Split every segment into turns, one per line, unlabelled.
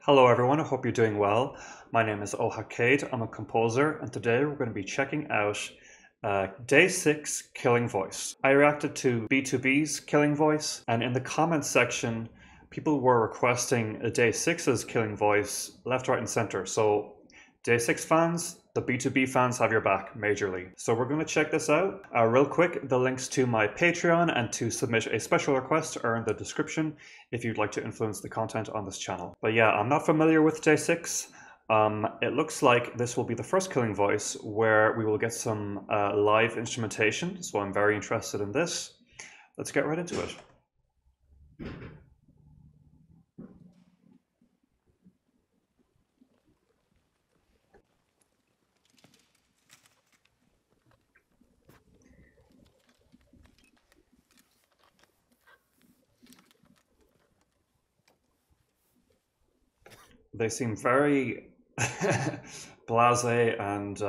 Hello everyone, I hope you're doing well. My name is Ohakade, I'm a composer, and today we're going to be checking out Day6 Killing Voice. I reacted to B2B's Killing Voice, and in the comments section, people were requesting a Day6's Killing Voice left, right, and center. So Day6 fans, the B2B fans have your back majorly. So we're going to check this out. Real quick, the links to my Patreon and to submit a special request are in the description if you'd like to influence the content on this channel. But yeah, I'm not familiar with Day6. It looks like this will be the first Killing Voice where we will get some live instrumentation, so I'm very interested in this. Let's get right into it. They seem very blasé and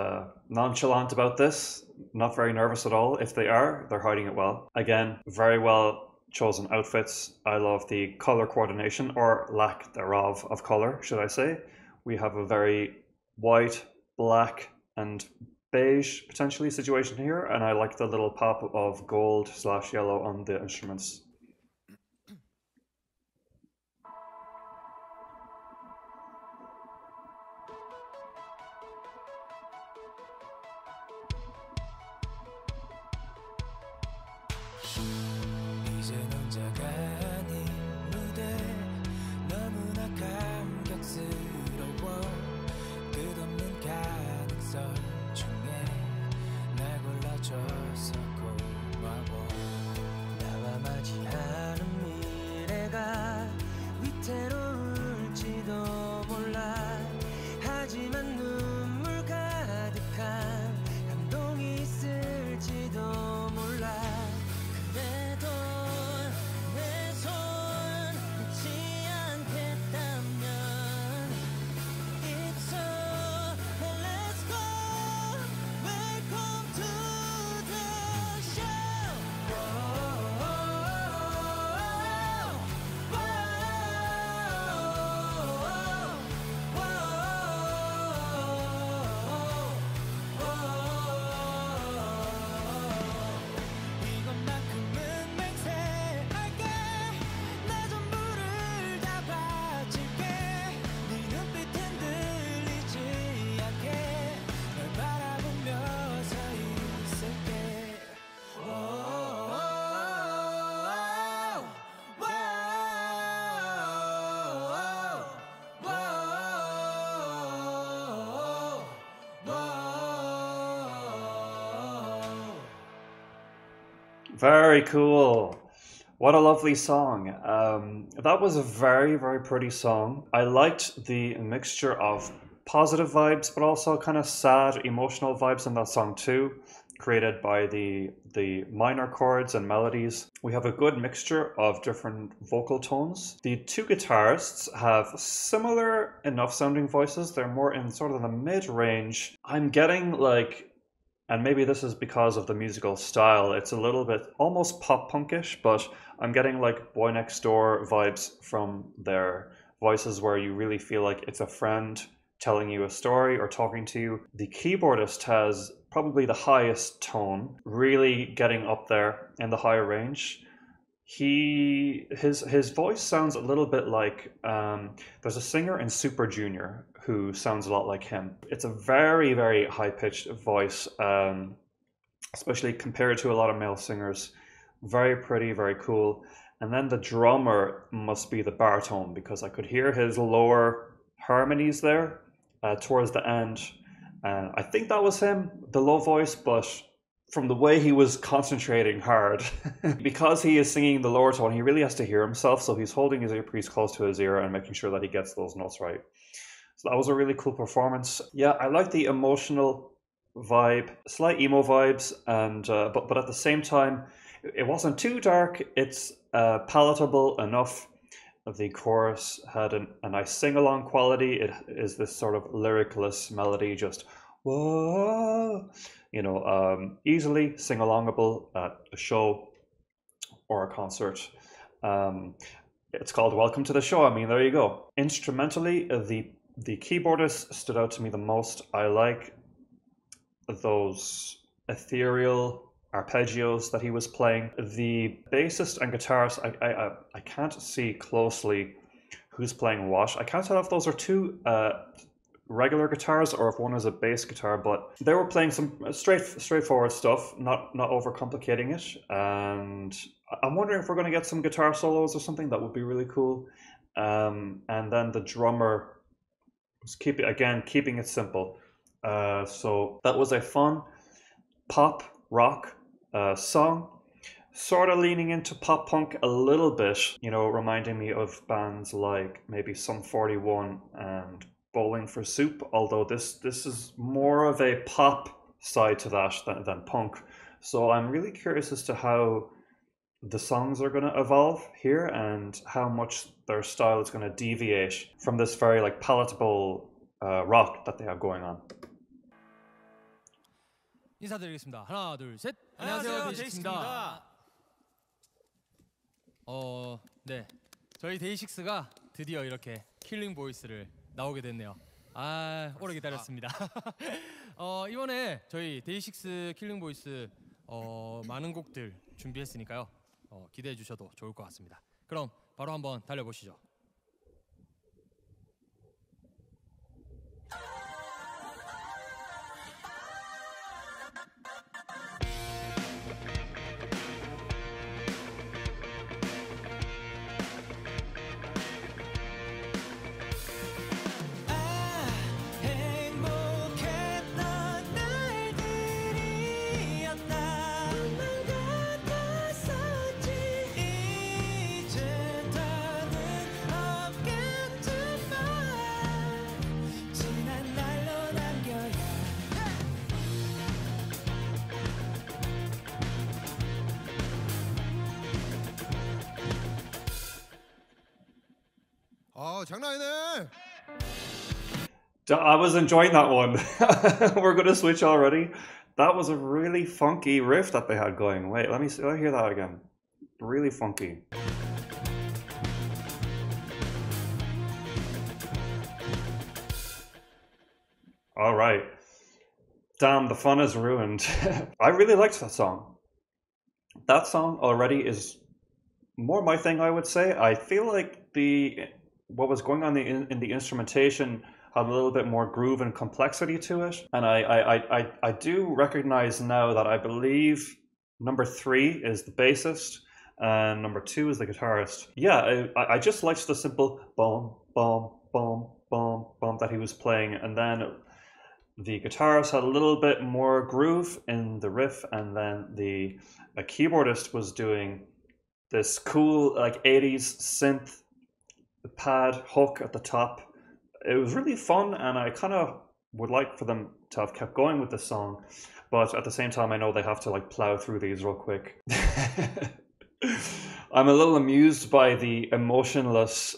nonchalant about this, not very nervous at all. If they are, they're hiding it well. Again, very well chosen outfits. I love the color coordination, or lack thereof of color, should I say. We have a very white, black, and beige potentially situation here, and I like the little pop of gold/yellow on the instruments.
이젠 혼자가 아닌 무대 너무나 감격스러워 끝없는 가능성 중에 날 골라줘서 고마워 나와 맞이하는 미래가 위태로울지도 몰라 하지만 눈물 가득한 감동이 있을지도 몰라 그래도 내 손 놓지 않겠다면 It's all let's go Welcome to the show 이것만큼은 맹세할게 내 전부를 다 바칠게 네 눈빛 흔들리지 않게 널 바라보며 서 있을게
Very cool. What a lovely song. That was a very, very pretty song. I liked the mixture of positive vibes, but also kind of sad, emotional vibes in that song too, created by the minor chords and melodies. We have a good mixture of different vocal tones. The two guitarists have similar enough sounding voices. They're more in sort of the mid-range. I'm getting like, and maybe this is because of the musical style, it's a little bit almost pop punkish, but I'm getting like Boy Next Door vibes from their voices where you really feel like it's a friend telling you a story or talking to you. The keyboardist has probably the highest tone, really getting up there in the higher range. His voice sounds a little bit like there's a singer in Super Junior who sounds a lot like him. It's a very, very high-pitched voice, especially compared to a lot of male singers. Very pretty, very cool. And then the drummer must be the baritone, because I could hear his lower harmonies there towards the end. And I think that was him, the low voice, but from the way he was concentrating hard, because he is singing the lower tone, he really has to hear himself, so he's holding his earpiece close to his ear and making sure that he gets those notes right. So that was a really cool performance. Yeah, I like the emotional vibe, slight emo vibes, and but at the same time, it wasn't too dark. It's palatable enough. The chorus had a nice sing-along quality. It is this sort of lyricless melody, just whoa, easily sing-alongable at a show or a concert. it's called Welcome to the Show. I mean, there you go. Instrumentally, the keyboardist stood out to me the most. I like those ethereal arpeggios that he was playing. The bassist and guitarist, I can't see closely who's playing what. I can't tell if those are two regular guitars or if one is a bass guitar, but they were playing some straightforward stuff, not overcomplicating it. And I'm wondering if we're going to get some guitar solos or something. That would be really cool. And then the drummer was keeping it simple. So that was a fun pop rock song, sort of leaning into pop punk a little bit, you know, reminding me of bands like maybe Sum 41 and Bowling for Soup, although this is more of a pop side to that than punk. So I'm really curious as to how the songs are going to evolve here and how much their style is going to deviate from this very like palatable rock that they have going on.
인사드리겠습니다. 하나, 둘, 셋. 안녕하세요, 데이식스입니다. 네, 저희 데이식스가 드디어 이렇게 킬링 보이스를 나오게 됐네요. 아, 오래 기다렸습니다. 이번에 저희 데이식스 킬링 보이스 많은 곡들 준비했으니까요. 기대해 주셔도 좋을 것 같습니다. 그럼 바로 한번 달려보시죠.
장난 아니네.
I was enjoying that one. We're going to switch already. That was a really funky riff that they had going. Wait, let me hear that again. Really funky. All right. Damn, the fun is ruined. I really liked that song. That song already is more my thing, I would say. I feel like what was going on in the instrumentation had a little bit more groove and complexity to it. And I do recognize now that I believe number 3 is the bassist and number 2 is the guitarist. Yeah, I just liked the simple boom, boom, boom, boom, boom that he was playing. And then the guitarist had a little bit more groove in the riff, and then the keyboardist was doing this cool like 80s synth pad hook at the top. It was really fun, and I kind of would like for them to have kept going with this song, but at the same time I know they have to like plow through these real quick. I'm a little amused by the emotionless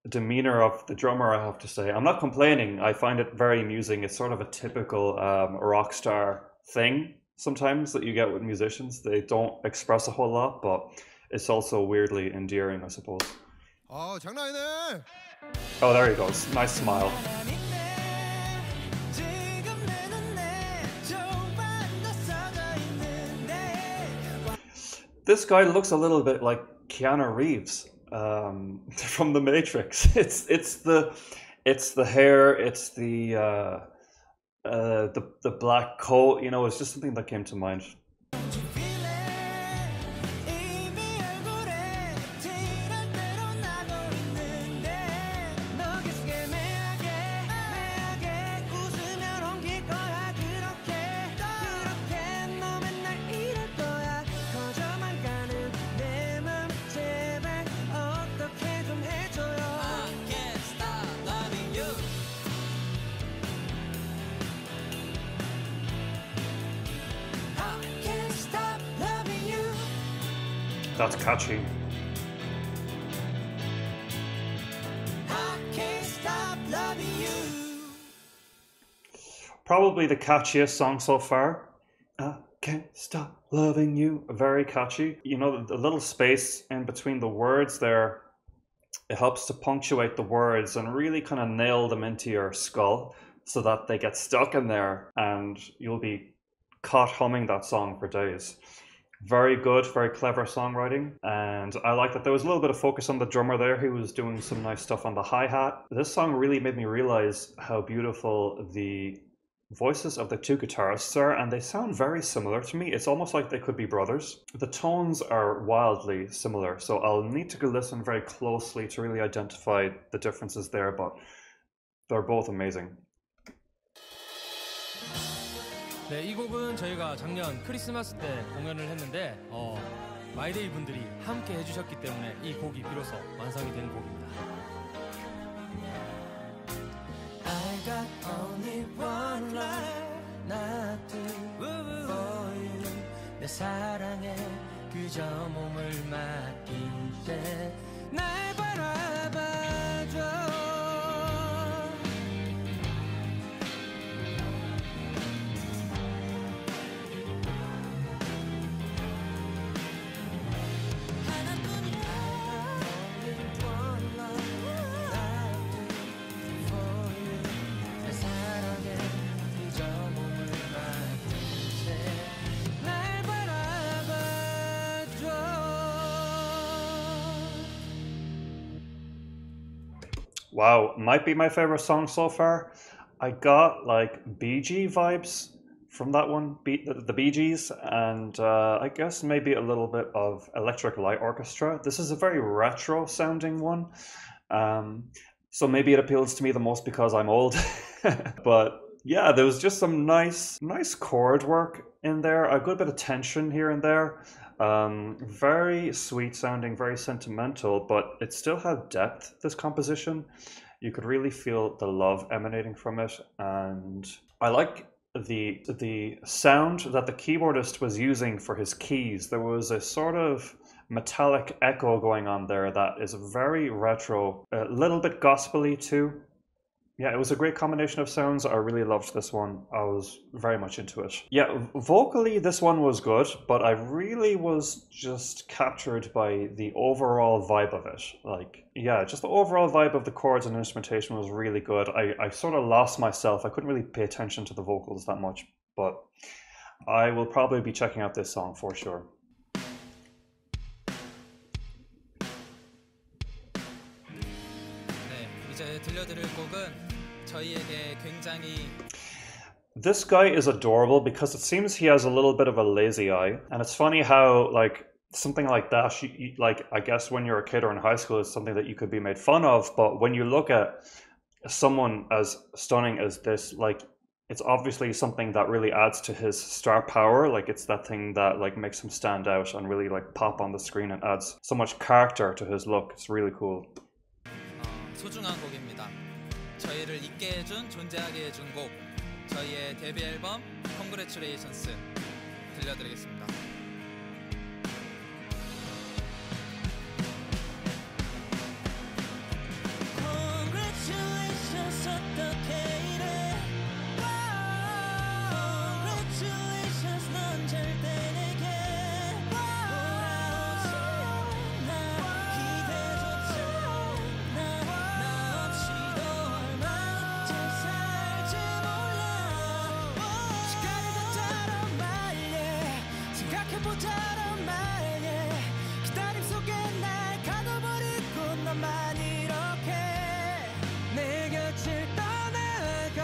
demeanor of the drummer, I have to say. I'm not complaining. I find it very amusing. It's sort of a typical rock star thing sometimes that you get with musicians. They don't express a whole lot, but it's also weirdly endearing, I suppose.
장난 아니네.
Oh, there he goes. Nice smile. This guy looks a little bit like Keanu Reeves from The Matrix. It's the hair, it's the black coat. You know, it's just something that came to mind. That's catchy. Probably the catchiest song so far. I can't stop loving you. Very catchy. You know, the little space in between the words there It helps to punctuate the words and really kind of nail them into your skull so that they get stuck in there and you'll be caught humming that song for days. Very good, very clever songwriting, and I like that there was a little bit of focus on the drummer there who was doing some nice stuff on the hi-hat. This song really made me realize how beautiful the voices of the two guitarists are, and they sound very similar to me. It's almost like they could be brothers. The tones are wildly similar, so I'll need to go listen very closely to really identify the differences there, but they're both amazing.
네, 이 곡은 저희가 작년 크리스마스 때 공연을 했는데 마이데이 분들이 함께 해주셨기 때문에 이 곡이 비로소 완성이 된 곡입니다.
I got only one life, not two for you. 내 사랑에 그저 몸을 맡긴 채 날 바라봐줘.
Wow, might be my favorite song so far. I got like Bee Gee vibes from that one, the Bee Gees, and I guess maybe a little bit of Electric Light Orchestra. This is a very retro sounding one, so maybe it appeals to me the most because I'm old. But yeah, there was just some nice chord work in there, a good bit of tension here and there. Very sweet sounding, very sentimental, but it still had depth, this composition. You could really feel the love emanating from it, and I like the sound that the keyboardist was using for his keys. There was a sort of metallic echo going on there that is very retro, a little bit gospel-y too. Yeah, it was a great combination of sounds. I really loved this one. I was very much into it. Yeah, vocally, this one was good, but I really was just captured by the overall vibe of it. Like, yeah, just the overall vibe of the chords and instrumentation was really good. I sort of lost myself. I couldn't really pay attention to the vocals that much, but I will probably be checking out this song for sure.
네, 이제 들려드릴 곡은 저희에게 굉장히
This guy is adorable because it seems he has a little bit of a lazy eye, and it's funny how like something like that, like I guess when you're a kid or in high school, it's something that you could be made fun of, but when you look at someone as stunning as this, like it's obviously something that really adds to his star power. Like it's that thing that like makes him stand out and really like pop on the screen and adds so much character to his look. It's really cool.
소중한 곡입니다. 저희를 있게 해준, 존재하게 해준 곡, 저희의 데뷔 앨범 Congratulations 들려드리겠습니다.
Congratulations 어떻게 이래 Congratulations 넌 절대 내게 돌아오지 않아 기대조차 나 없이도 얼마쯤 살지 몰라 시간이 걷자란 말예 생각해보자란 말예 기다림 속에 날 가둬버리고 너만 이렇게 내 곁을 떠나가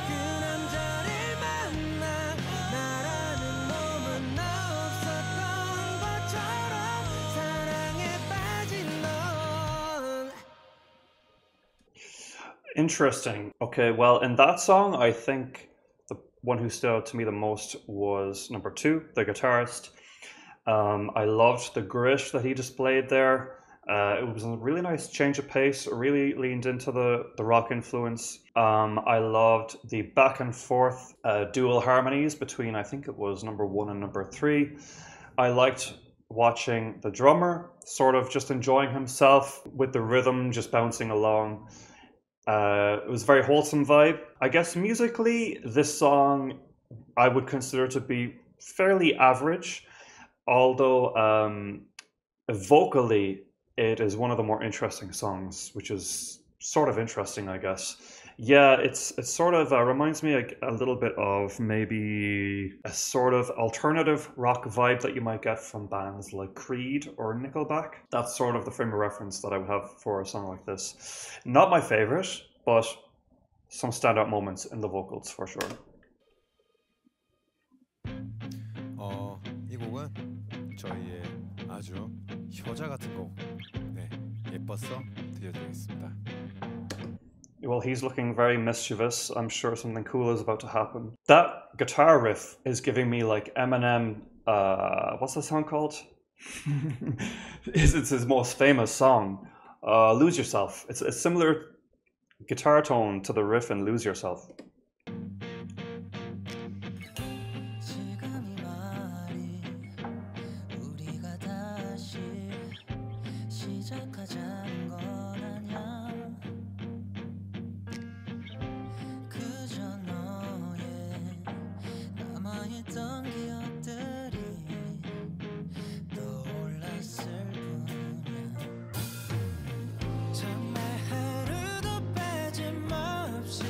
그 남자를 만나 나라는 놈은 나 없었던 것처럼 사랑에 빠진 넌
Interesting. Okay, well, in that song, I think the one who stood out to me the most was number 2, the guitarist. I loved the grit that he displayed there. It was a really nice change of pace, really leaned into the rock influence. I loved the back and forth dual harmonies between, I think it was number 1 and number 3. I liked watching the drummer sort of just enjoying himself with the rhythm just bouncing along. It was a very wholesome vibe. I guess musically, this song I would consider to be fairly average, although vocally it is one of the more interesting songs, which is sort of interesting, I guess. Yeah, it's sort of reminds me a little bit of maybe a sort of alternative rock vibe that you might get from bands like Creed or Nickelback. That's sort of the frame of reference that I would have for a song like this. Not my favorite, but some standout moments in the vocals for sure.
이 곡은 저희의 아주 효자 같은 곡, 네, 예뻤어 들려드리겠습니다.
Well, he's looking very mischievous. I'm sure something cool is about to happen. That guitar riff is giving me like Eminem, what's the song called? It's his most famous song, Lose Yourself. It's a similar guitar tone to the riff in Lose Yourself.
지금이 말이 우리가 다시 시작하자는 건 아냐 그저 너의 남아있던 기억들이 떠올랐을 뿐이야 정말 하루도 빠짐없이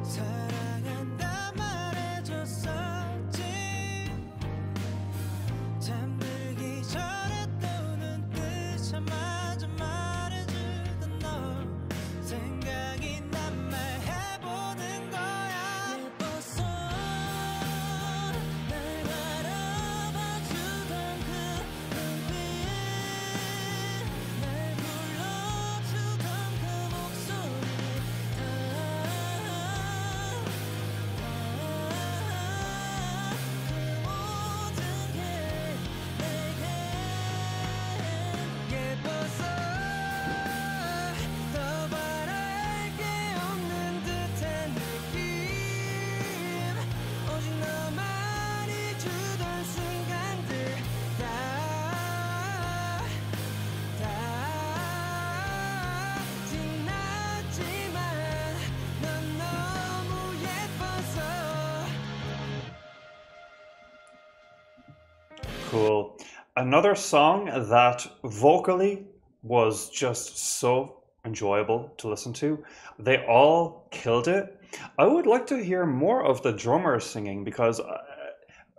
사랑한다 말해줬었지 잠들기 전에 또 눈 뜨자마자 말해주던 너 생각이 난 말해보는 거야 예뻤어 날 바라봐주던 그 눈빛 날 불러주던 그 목소리 그 모든 게 내겐 예뻐서 더 바랄 게 없는 듯한 느낌 오직 너만이 주던 순간들 다 지났지만 넌 너무 예뻐서
Cool. Another song that vocally was just so enjoyable to listen to. They all killed it. I would like to hear more of the drummer singing because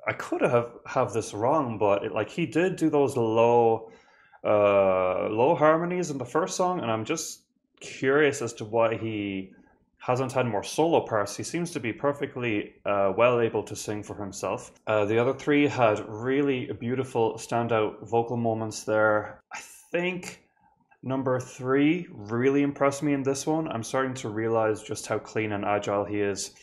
I could have this wrong, but like he did do those low harmonies in the first song, and I'm just curious as to why he hasn't had more solo parts. He seems to be perfectly well able to sing for himself. The other three had really beautiful standout vocal moments there. I think number 3 really impressed me in this one. I'm starting to realize just how clean and agile he is.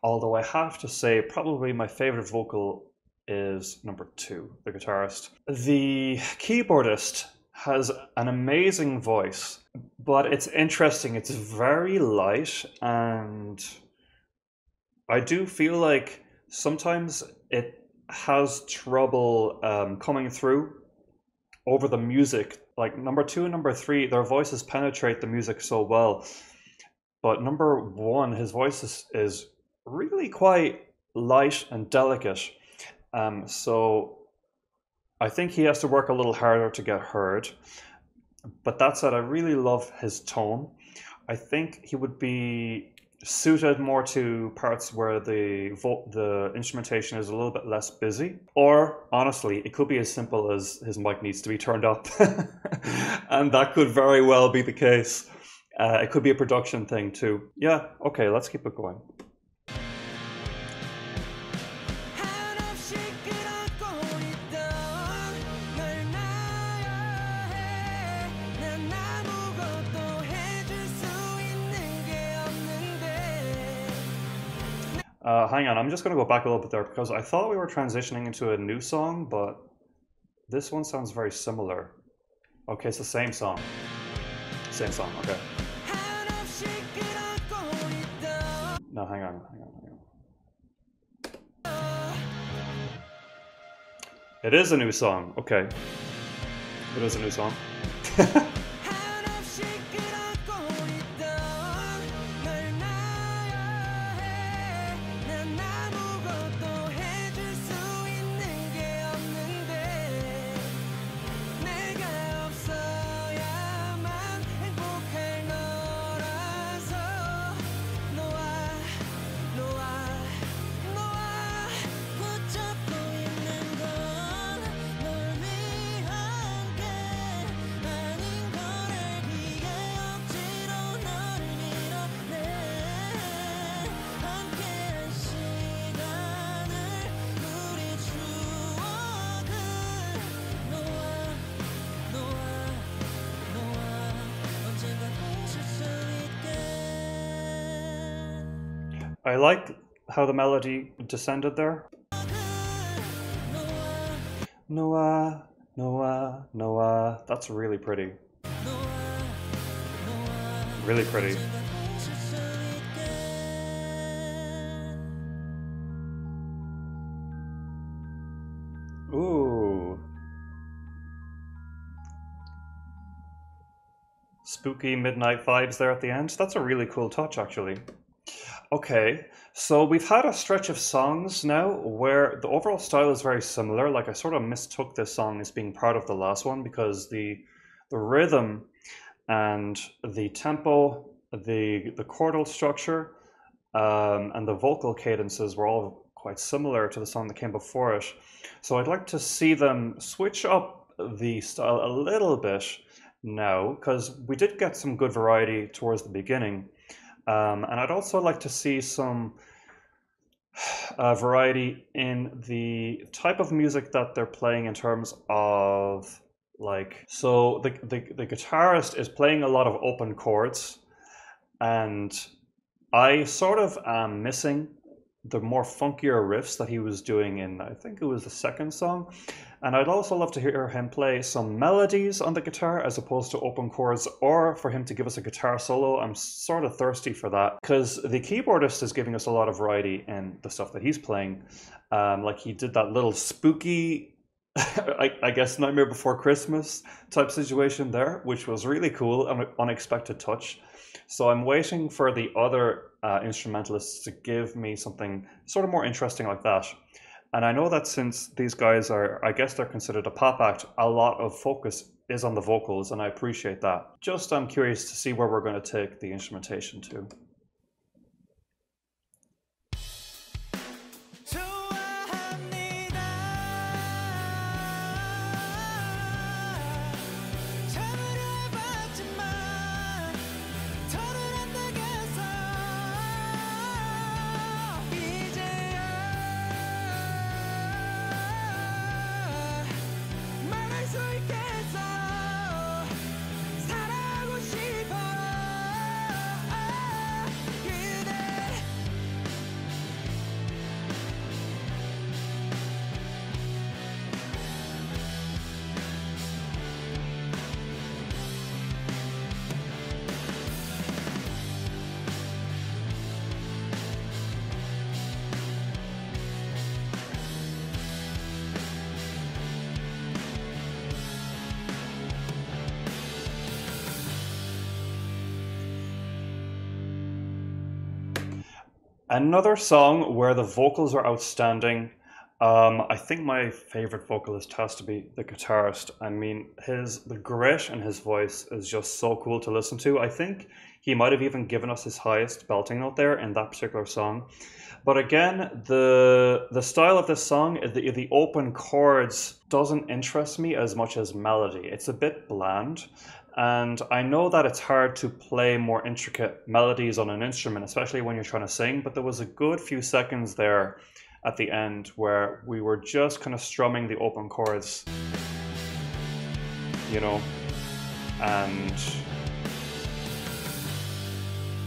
Although I have to say probably my favorite vocal is number 2, the guitarist. The keyboardist has an amazing voice, but it's interesting. It's very light, and I do feel like sometimes it has trouble coming through over the music. Like number 2 and number 3, their voices penetrate the music so well, but number 1, his voice is really quite light and delicate. So I think he has to work a little harder to get heard. But that said, I really love his tone. I think he would be suited more to parts where the instrumentation is a little bit less busy. Or, honestly, it could be as simple as his mic needs to be turned up. And that could very well be the case. It could be a production thing too. Yeah, okay, let's keep it going.
한없이 끌어고 있던 널 놔야 해. 난 아무것도 해줄 수 있는 게 없는데.
Hang on, I'm just going to go back a little bit there because I thought we were transitioning into a new song, but this one sounds very similar. Okay, it's the same song. Same song, okay.
한없이 끌어고 있던
No, hang on. It is a new song, okay. It is a new song.
한없이 끌어고 있던 널 놔야 해. 난 아무것도 해줄 수 있는 게 없는데. 내
I like how the melody descended there. Noah, Noah, Noah. That's really pretty. Really pretty. Ooh. Spooky midnight vibes there at the end. That's a really cool touch, actually. Okay, so we've had a stretch of songs now where the overall style is very similar. Like I sort of mistook this song as being part of the last one because the rhythm and the tempo, the chordal structure, and the vocal cadences were all quite similar to the song that came before it. So I'd like to see them switch up the style a little bit now because we did get some good variety towards the beginning. And I'd also like to see some variety in the type of music that they're playing in terms of like, so the guitarist is playing a lot of open chords, and I sort of am missing the more funkier riffs that he was doing in, I think it was the second song. And I'd also love to hear him play some melodies on the guitar as opposed to open chords, or for him to give us a guitar solo. I'm sort of thirsty for that because the keyboardist is giving us a lot of variety in the stuff that he's playing. Like he did that little spooky, I guess, Nightmare Before Christmas type situation there, which was really cool, an unexpected touch. So I'm waiting for the other instrumentalists to give me something sort of more interesting like that. And I know that since these guys are, I guess they're considered a pop act, a lot of focus is on the vocals, and I appreciate that. Just I'm curious to see where we're going to take the instrumentation to. Another song where the vocals are outstanding. I think my favorite vocalist has to be the guitarist. I mean, the grit in his voice is just so cool to listen to. I think he might have even given us his highest belting note there in that particular song. But again, the style of this song, the open chords, doesn't interest me as much as melody. It's a bit bland. And I know that it's hard to play more intricate melodies on an instrument, especially when you're trying to sing, but there was a good few seconds there at the end where we were just kind of strumming the open chords, you know, and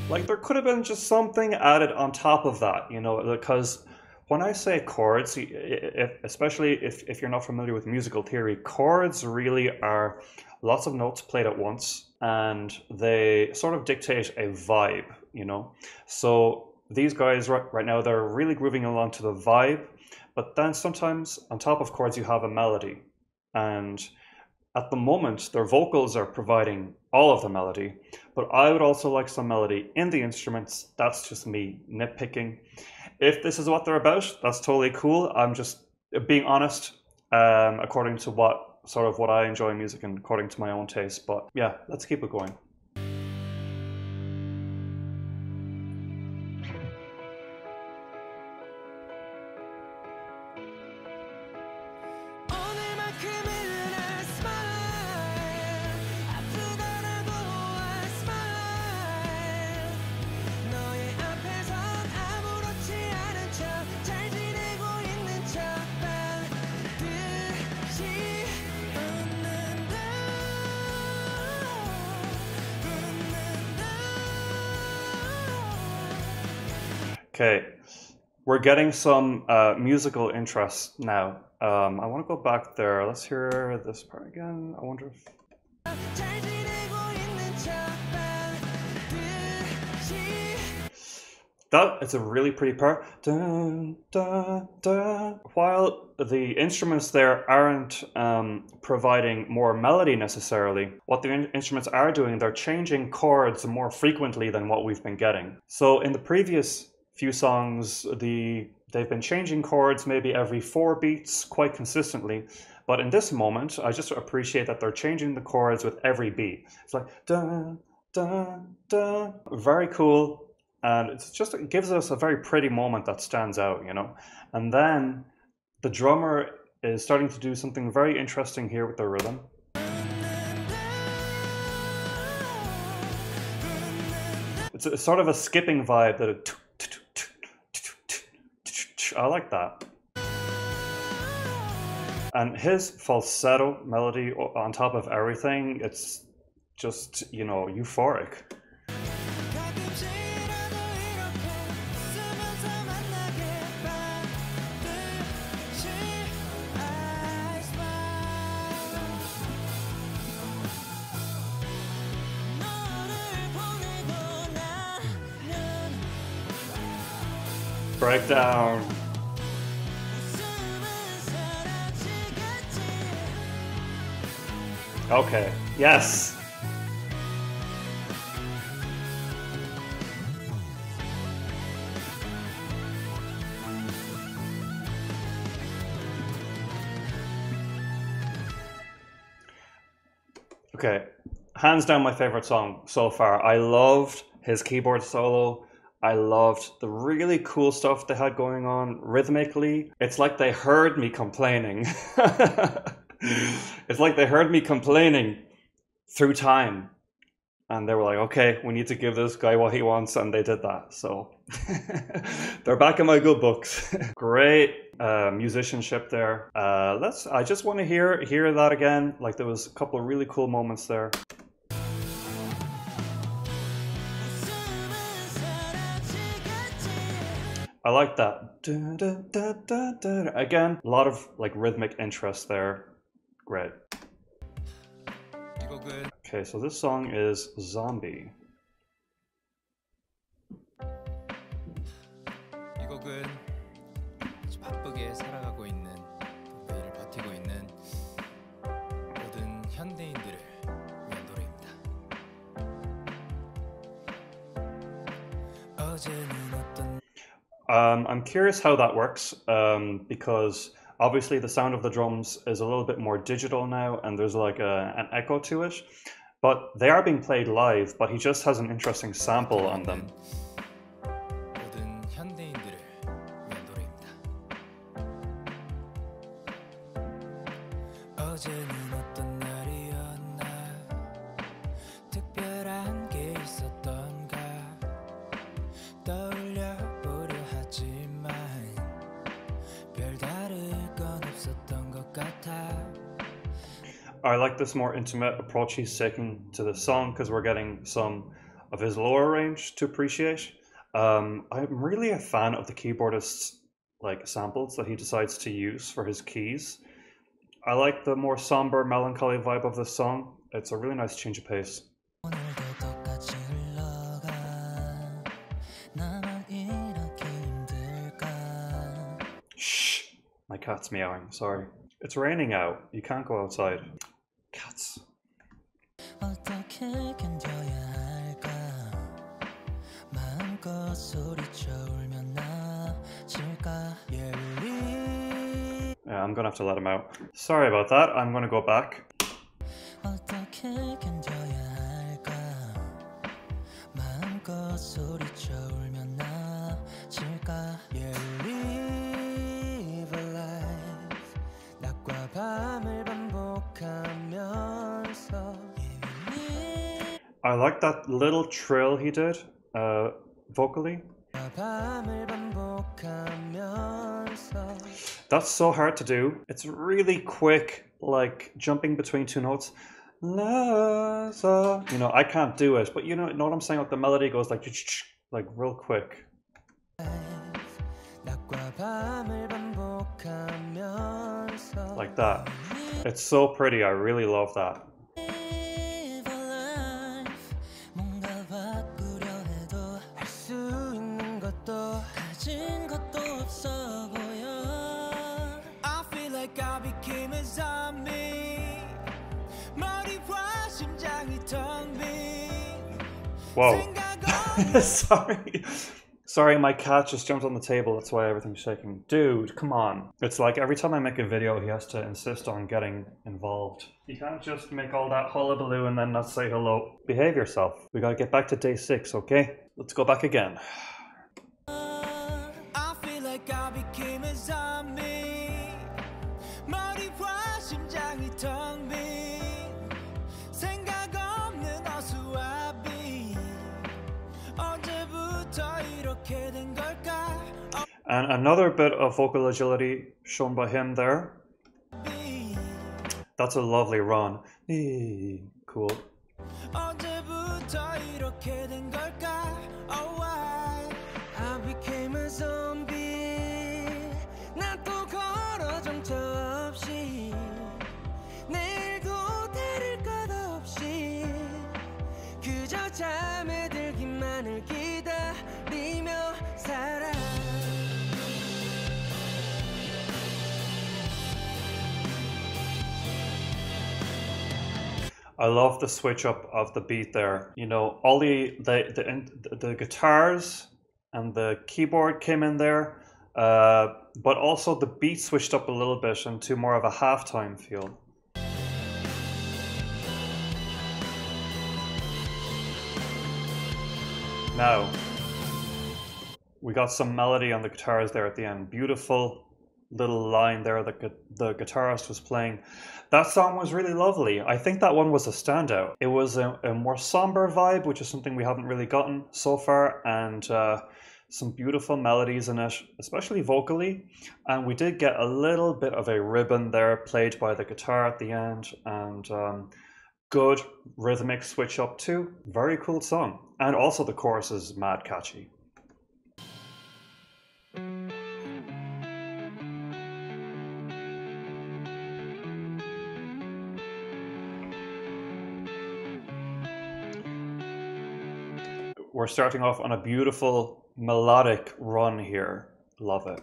like there could have been just something added on top of that, you know, because when I say chords, especially if you're not familiar with musical theory, chords really are lots of notes played at once, and they sort of dictate a vibe, you know. So these guys right now, they're really grooving along to the vibe, but then sometimes on top of chords you have a melody, and at the moment their vocals are providing all of the melody, but I would also like some melody in the instruments. That's just me nitpicking. If this is what they're about, that's totally cool. I'm just being honest, according to what I enjoy in music and according to my own taste. But yeah, let's keep it going. Okay, we're getting some musical interest now. I want to go back there. Let's hear this part again. I wonder if...
잘 지내고 있는 척
That is a really pretty part. Dun, dun, dun. While the instruments there aren't providing more melody necessarily, what the instruments are doing, they're changing chords more frequently than what we've been getting. So in the previous few songs, they've been changing chords maybe every 4 beats quite consistently. But in this moment, I just appreciate that they're changing the chords with every beat. It's like dun, dun, dun. Very cool. And it gives us a very pretty moment that stands out, you know. And then the drummer is starting to do something very interesting here with the rhythm. It's sort of a skipping vibe that it, I like that. And his falsetto melody on top of everything, it's just, you know, euphoric.
가끔씩이라도 이렇게 웃으면서 만나게 반드시 I smile 너를 보내고 나면
Breakdown.
웃음은 사라지겠지
Okay. Yes. Okay. Hands down my favorite song so far. I loved his keyboard solo. I loved the really cool stuff they had going on rhythmically. It's like they heard me complaining. It's like they heard me complaining through time. And they were like, okay, we need to give this guy what he wants. And they did that. So they're back in my good books. Great musicianship there. I just want to hear that again. Like there was a couple of really cool moments there.
웃음은 사라지겠지
I like that. Again, a lot of like rhythmic interest there. Great.
이 곡은
Okay, so this song is Zombie.
이 곡은 아주 바쁘게 살아가고 있는 또 매일 버티고 있는 모든 현대인들을 위한 노래입니다. 어제는 어떤
I'm curious how that works because obviously the sound of the drums is a little bit more digital now and there's like an echo to it. But they are being played live, but he just has an interesting sample on them.
모든 현대인들을 위한 노래입니다. 어제는 어떤 날이었나 특별한 게 있었던가 떠올려 보려 하지만 별다를 건 없었던 것 같아.
I like this more intimate approach he's taking to the song because we're getting some of his lower range to appreciate. I'm really a fan of the keyboardist's like samples that he decides to use for his keys. I like the more somber, melancholy vibe of this song. It's a really nice change of pace.
오늘도 똑같이 흘러가 나만 이렇게 힘들까
Shh, my cat's meowing. Sorry. It's raining out. You can't go outside. Cats.
어떻게 견뎌야 할까 마음껏 소리쳐 울면 나질까
Yeah, I'm gonna have to let him out. Sorry about that. I'm gonna go back.
어떻게 견뎌야 할까 마음껏 소리쳐 울면 나질까 Live a life 낮과 밤을 반복하면서
I like that little trill he did, vocally.
밤을 반복하면서
That's so hard to do. It's really quick, like jumping between two notes. You know, I can't do it, but you know what I'm saying? Like the melody goes like real quick.
I 밤을 반복하면서
Like that. It's so pretty. I really love that.
Live a life. 뭔가 바꾸려 해도 할 수 있는 것도 가진 것도 없어 보여. I feel like I became a zombie. 머리와 심장이 텅 빈.
Whoa. Sorry. Sorry, my cat just jumped on the table. That's why everything's shaking. Dude, come on. It's like every time I make a video, he has to insist on getting involved. You can't just make all that hullabaloo and then not say hello. Behave yourself. We gotta get back to day 6, okay? Let's go back again.
I feel like I became a zombie. 머리와 심장이 텅 빈. 생각 없는 어수와비. 언제부터 이렇게 된 걸까?
And another bit of vocal agility shown by him there. That's a lovely run. Cool.
언제부터 이렇게 된 걸까? Oh, why? I became a zombie. 난 또 걸어 정처 없이. 내일도 다를 것 없이. 그저 잠에 들기만을 기다리며 살아.
I love the switch up of the beat there. You know, all the guitars and the keyboard came in there, but also the beat switched up a little bit into more of a halftime feel. Now, we got some melody on the guitars there at the end. Beautiful little line there that the guitarist was playing. That song was really lovely. I think that one was a standout. It was a more somber vibe, which is something we haven't really gotten so far, and some beautiful melodies in it, especially vocally. And we did get a little bit of a ribbon there played by the guitar at the end, and good rhythmic switch up too. Very cool song. And also the chorus is mad catchy. We're starting off on a beautiful melodic run here. Love it.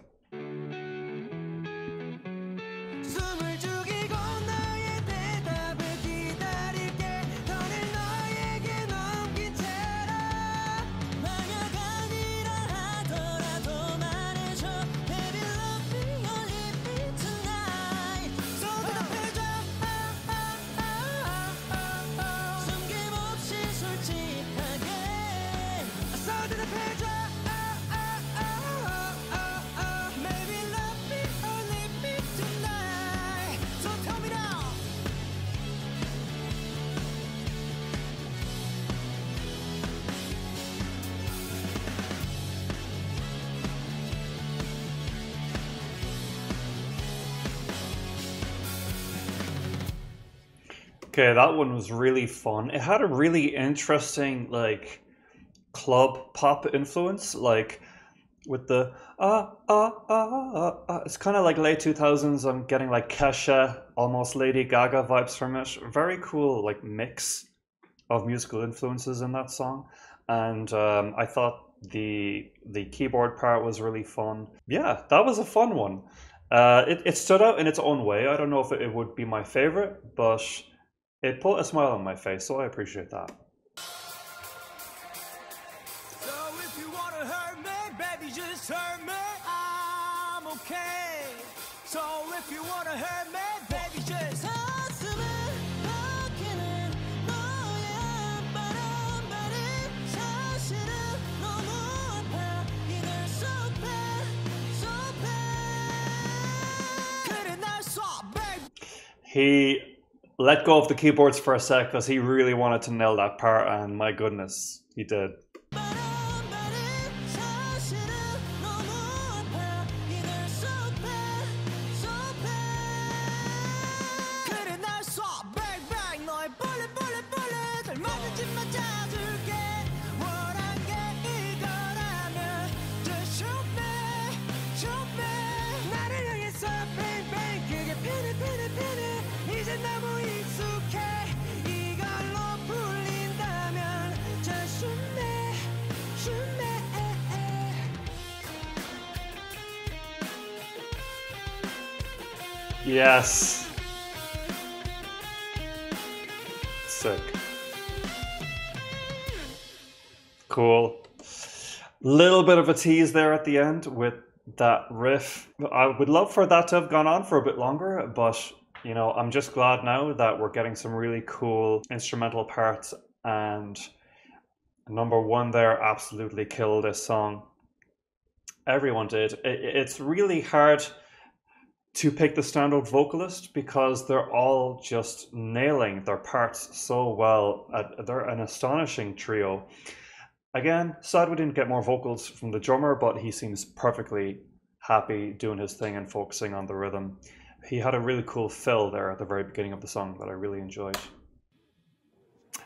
숨을 죽이고 너의 대답을 기다릴게. 너를 너에게 넘긴 채로. 만약 아니라 하더라도 말해줘. Baby love me or leave me tonight. So 대답해줘. 숨김없이 솔직하게. So 대답해줘. Maybe love me or leave me tonight. So tell me now.
Okay, that one was really fun. It had a really interesting, like, club pop influence, like with the it's kind of like late 2000s. I'm getting like Kesha, almost Lady Gaga vibes from it. Very cool, like, mix of musical influences in that song. And I thought the keyboard part was really fun. Yeah, that was a fun one. It stood out in its own way. I don't know if it would be my favorite, but it put a smile on my face, so I appreciate that.
So if you wanna hurt me, baby, just hurt me. I'm okay. So if you wanna hurt me, baby, just 가슴을 박히는 너의 바람발이 사실은 너무 아파. 이걸 so bad, so bad. 그래 날 쏴, baby.
He let go of the keyboards for a sec because he really wanted to nail that part, and my goodness, he did.
바람발이 사실은 너무 아파. 이걸 so bad, so bad. 그래 날 쏴, bang bang. 너의 bullet bullet bullet. 얼마든지 맞아줄게. 원한 게 이거라면 just shoot me, shoot me.
Yes. Sick. Cool. Little bit of a tease there at the end with that riff. I would love for that to have gone on for a bit longer, but you know, I'm just glad now that we're getting some really cool instrumental parts, and number one there absolutely killed this song. Everyone did. It's really hard to pick the standout vocalist because they're all just nailing their parts so well. They're an astonishing trio. Again, sad we didn't get more vocals from the drummer, but he seems perfectly happy doing his thing and focusing on the rhythm. He had a really cool fill there at the very beginning of the song that I really enjoyed.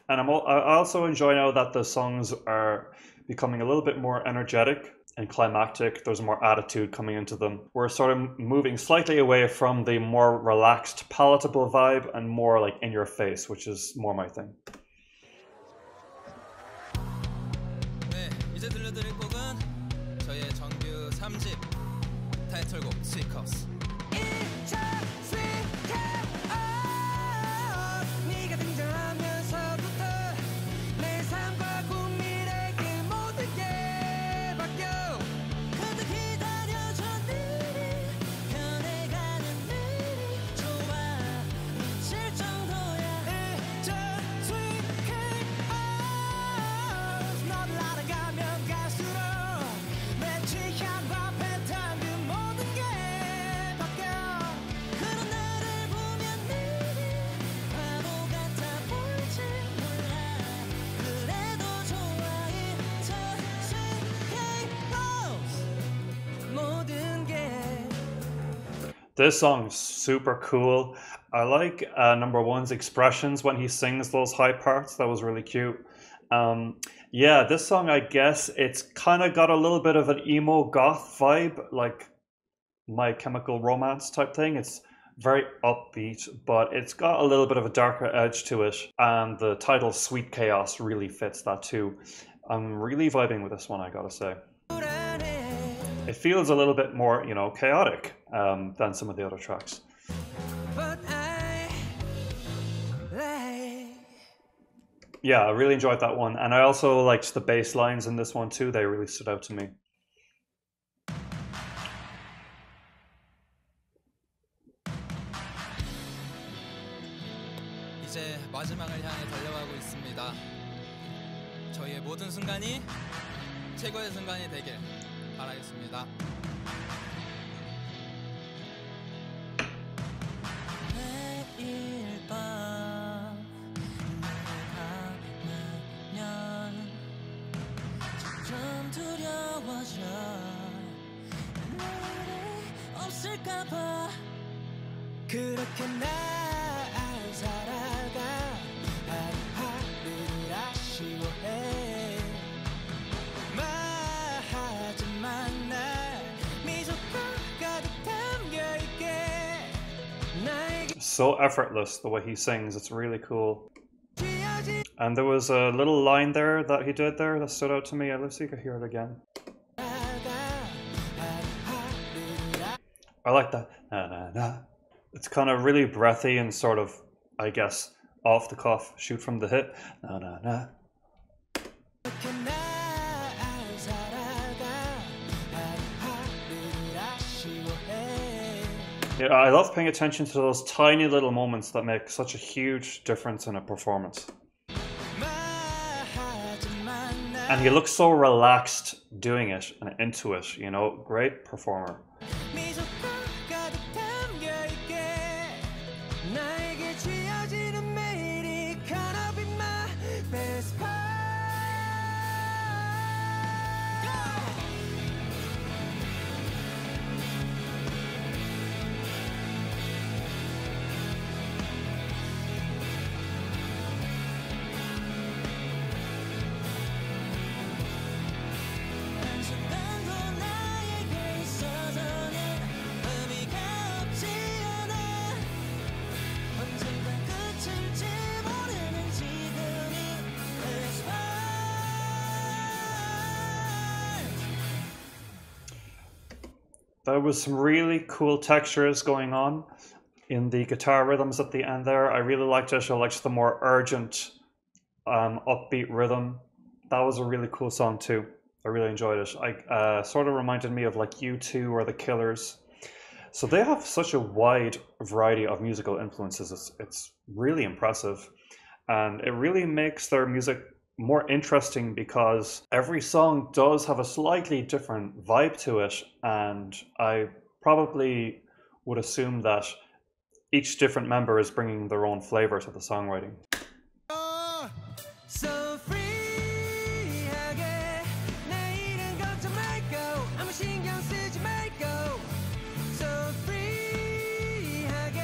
And I also enjoy now that the songs are becoming a little bit more energetic and climactic. There's more attitude coming into them. We're sort of moving slightly away from the more relaxed, palatable vibe and more like in your face, which is more my thing.
네, 이제 들려드릴 곡은 저희의 정규 3집 타이틀곡 스위컵스.
네가 등장하면서부터 내 삶과 꿈미래 그 모든 게 바뀌어 그도 기다려줬느니 변해가는 느리 좋아 미칠 정도야 It's a sweet chaos 너를 알아가면 갈수록 내 취향과 패턴 그 모든 게 바뀌어 그런 나를 보면 느리 바보 같아 보일지 몰라 그래도 좋아 It's a sweet chaos 모든 게
This song's super cool. I like number one's expressions when he sings those high parts. That was really cute. Yeah, this song, I guess it's kind of got a little bit of an emo goth vibe, like My Chemical Romance type thing. It's very upbeat, but it's got a little bit of a darker edge to it. And the title Sweet Chaos really fits that too. I'm really vibing with this one, I gotta say.
불안해
It feels a little bit more, you know, chaotic than some of the other tracks.
But I like
Yeah, I really enjoyed that one. And I also liked the bass lines in this one too. They really stood out to me.
이제 마지막을 향해 달려가고 있습니다. 저희의 모든 순간이 최고의 순간이 되길 바라겠습니다.
매일 밤 가면 점점 두려워져 내일이 없을까봐 그렇게 날 살아가 하루하루를 아쉬워해 말하지만 날 미소가 가득 담겨있게 나에게
So effortless the way he sings. It's really cool.
지어진
And there was a little line there that he did there that stood out to me. Let's see if you can hear it again. I like that. Na, na, na. It's kind of really breathy and sort of, I guess, off the cuff, shoot from the hip. Na, na, na.
그렇게 날 살아가 하루하루를 아쉬워해
Yeah, I love paying attention to those tiny little moments that make such a huge difference in a performance.
말하지만 날
And he looks so relaxed doing it and into it, you know, great performer.
미소가 가득 담겨있게 나에게 지어지는 매일이 Gonna be my best part 한순간도 나에게 있어서는 의미가 없지 않아 언젠가 끝일지 모르는 지금이 Best part
There was some really cool textures going on. in the guitar rhythms at the end there. I really liked it. I liked the more urgent, upbeat rhythm. That was a really cool song too. I really enjoyed it. I sort of reminded me of like U2 or The Killers. So they have such a wide variety of musical influences. It's really impressive. And it really makes their music more interesting because every song does have a slightly different vibe to it. And I probably would assume that each different member is bringing their own flavor to the songwriting.
So free하게 내일은 걱정 말고 아무 신경 쓰지 말고 So free하게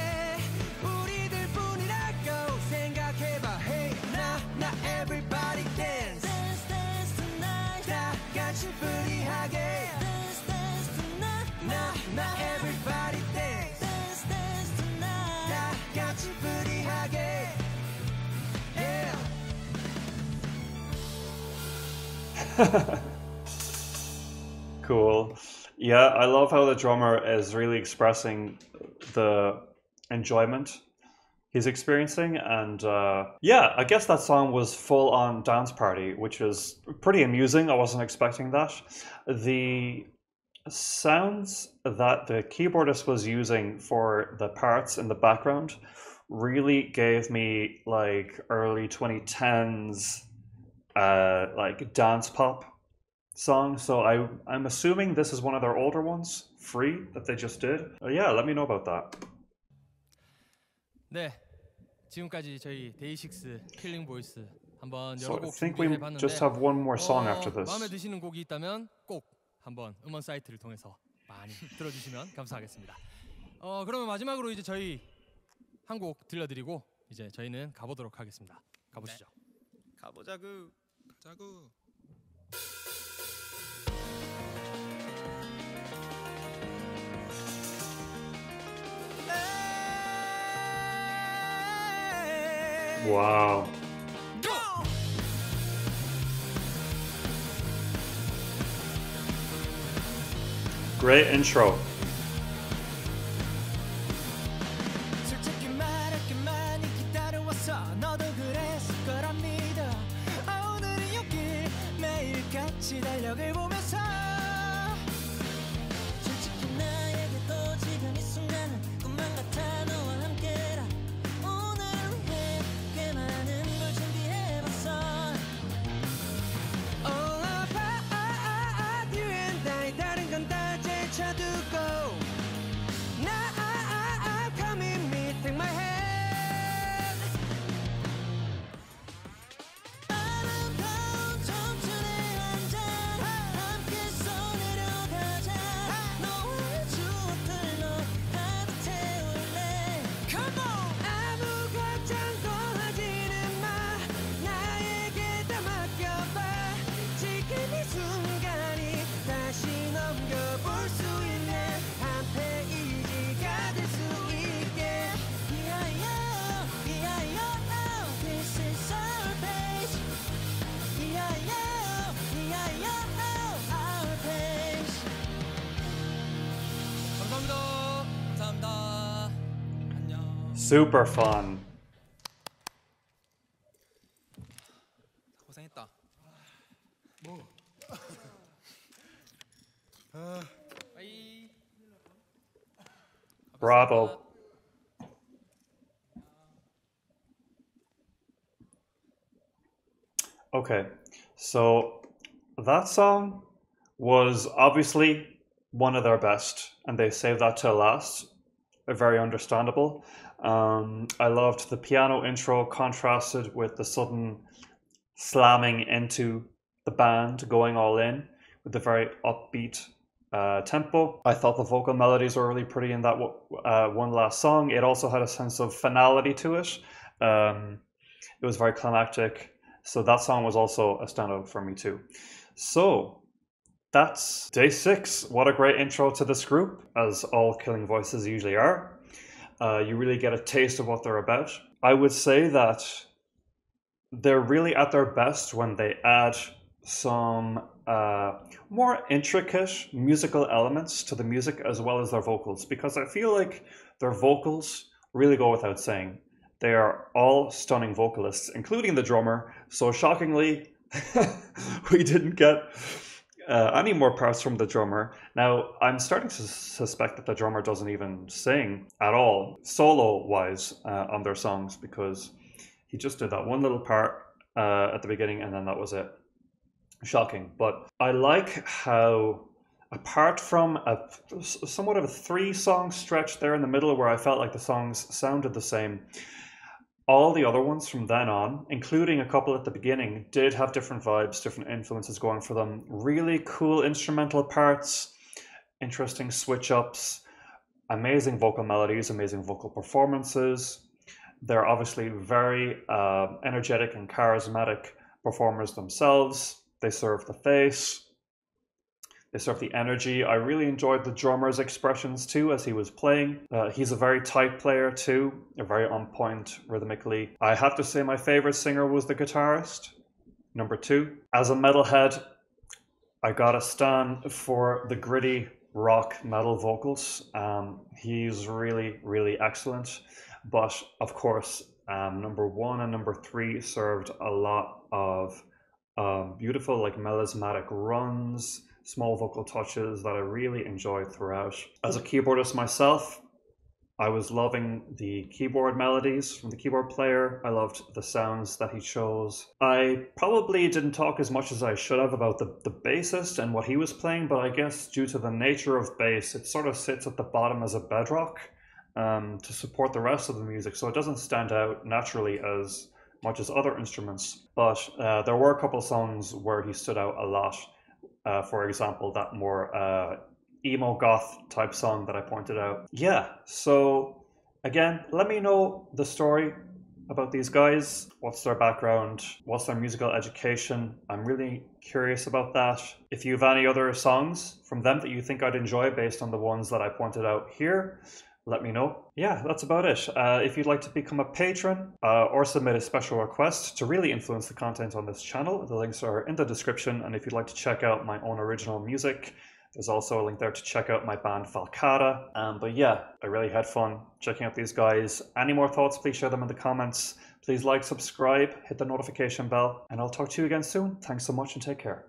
우리들뿐이라고 생각해봐 Hey 나 everybody dance Dance dance tonight 다 같이 free하게 Dance dance tonight 나 everybody dance Dance dance tonight 다 같이 free하게 Yeah
Cool. Yeah, I love how the drummer is really expressing the enjoyment he's experiencing. And yeah, I guess that song was full on dance party, which was pretty amusing. I wasn't expecting that. The sounds that the keyboardist was using for the parts in the background really gave me like early 2010s like dance pop song. So I'm assuming this is one of their older ones, Free, that they just did. Yeah, let me know about that.
네, 지금까지 저희 데이식스 킬링 보이스 한번
So
여러
I
곡
think we
준비해봤는데
just have one more song after this.
마음에 드시는 곡이 있다면 꼭 한번 음원 사이트를 통해서 많이 들어주시면 감사하겠습니다. 그러면 마지막으로 이제 저희 한 곡 들려드리고 이제 저희는 가보도록 하겠습니다. 가보시죠.
가보자구. 가자구.
Wow. Great intro.
솔직히 말할게 많이 기다려왔어 너도 그랬을 거랍니다 오늘은 여길 매일같이 달력을 보면서 솔직히 나에게도 지금 이 순간은 꿈만 같아 너와 함께라 오늘을 위해 꽤 많은 걸 준비해봤어 All about you and I 다른 건 다 제쳐두고 Come in me, take my hand 아름다운 청춘의 한잔 함께 손내려가자 너의 추억들로 가득 채울래 Come on 아무 걱정도 하지는 마 나에게 다 맡겨봐 지금 이 순간이 다시 넘겨볼 수 있는 한 페이지가 될 수 있게 This is our page our page
감사합니다.
감사합니다. 안녕.
Super fun.
고생했다.
바이.
Bravo. Okay, so that song was obviously one of their best, and they saved that to last. Very understandable. I loved the piano intro contrasted with the sudden slamming into the band, going all in with the very upbeat tempo. I thought the vocal melodies were really pretty in that one last song. It also had a sense of finality to it. It was very climactic. So that song was also a standout for me too. So that's Day6. What a great intro to this group, as all Killing Voices usually are. You really get a taste of what they're about. I would say that they're really at their best when they add some more intricate musical elements to the music as well as their vocals, because I feel like their vocals really go without saying. They are all stunning vocalists, including the drummer. So shockingly, we didn't get any more parts from the drummer. Now, I'm starting to suspect that the drummer doesn't even sing at all, solo-wise, on their songs, because he just did that one little part at the beginning, and then that was it. Shocking. But I like how, apart from somewhat of a 3-song stretch there in the middle where I felt like the songs sounded the same, all the other ones from then on, including a couple at the beginning, did have different vibes, different influences going for them. Really cool instrumental parts, interesting switch-ups, amazing vocal melodies, amazing vocal performances. They're obviously very energetic and charismatic performers themselves. They serve the face. They serve the energy. I really enjoyed the drummer's expressions too as he was playing. He's a very tight player too, very on point rhythmically. I have to say my favorite singer was the guitarist, number 2. As a metalhead, I gotta stand for the gritty rock metal vocals. He's really, really excellent. But of course, number 1 and number 3 served a lot of beautiful, like, melismatic runs, small vocal touches that I really enjoyed throughout. As a keyboardist myself, I was loving the keyboard melodies from the keyboard player. I loved the sounds that he chose. I probably didn't talk as much as I should have about the bassist and what he was playing, but I guess due to the nature of bass, it sort of sits at the bottom as a bedrock to support the rest of the music, so it doesn't stand out naturally as much as other instruments. But there were a couple songs where he stood out a lot. For example, that more emo goth type song that I pointed out. Yeah, so again, let me know the story about these guys. What's their background? What's their musical education? I'm really curious about that. If you have any other songs from them that you think I'd enjoy based on the ones that I pointed out here, let me know. Yeah, that's about it. If you'd like to become a patron or submit a special request to really influence the content on this channel, the links are in the description. And if you'd like to check out my own original music, there's also a link there to check out my band Falcata. But yeah, I really had fun checking out these guys. Any more thoughts, please share them in the comments. Please like, subscribe, hit the notification bell, and I'll talk to you again soon. Thanks so much and take care.